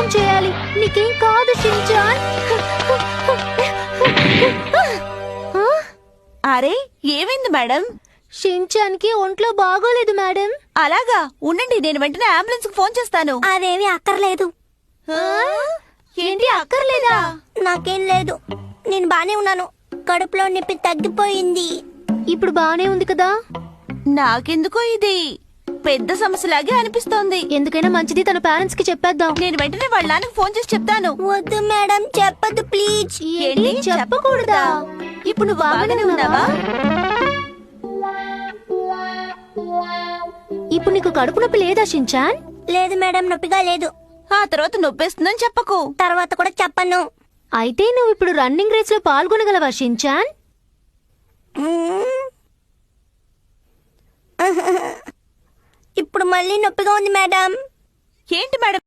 Phone చేయాలి. నీకేం కాదు షించాన్. అరే ఏమైంది మేడం? షించాన్ కి ఒంట్లో బాగోలేదు మేడం. అలాగా, ఉండండి, నేను వెంటనే అంబులెన్స్ కు ఫోన్ చేస్తాను. అదేమి అక్కర్లేదు. ఏంటి అక్కర్లేదా? నాకేం లేదు, నేను బానే ఉన్నాను. కడుపులో నొప్పి తగ్గిపోయింది. ఇప్పుడు బానే ఉంది కదా? నాకెందుకో ఇది పెద్ద సమస్యలాగే అనిపిస్తోంది. ఎందుకైనా మంచిది తన పేరెంట్స్ కి చెప్పేద్దాం. నేను వెంటనే వాళ్ళ నాన్నకి ఫోన్ చేసి చెప్తాను. వద్దు మేడం, చెప్పదు ప్లీజ్. ఏంటి చెప్పకూడదా? ఇప్పుడు నువ్వు బాగానే ఉన్నావా? ఇప్పుడు నీకు కడుపు నొప్పి లేదా షించాన్? లేదు మేడం, నొప్పిగా లేదు. ఆ తర్వాత నొప్పేస్తుందని చెప్పకు. తర్వాత కూడా చెప్పను. అయితే నువ్వు ఇప్పుడు రన్నింగ్ రేస్ లో పాల్గొనగలవా షించాన్? ఇప్పుడు మళ్ళీ నొప్పిగా ఉంది మేడం. ఏంటి మేడం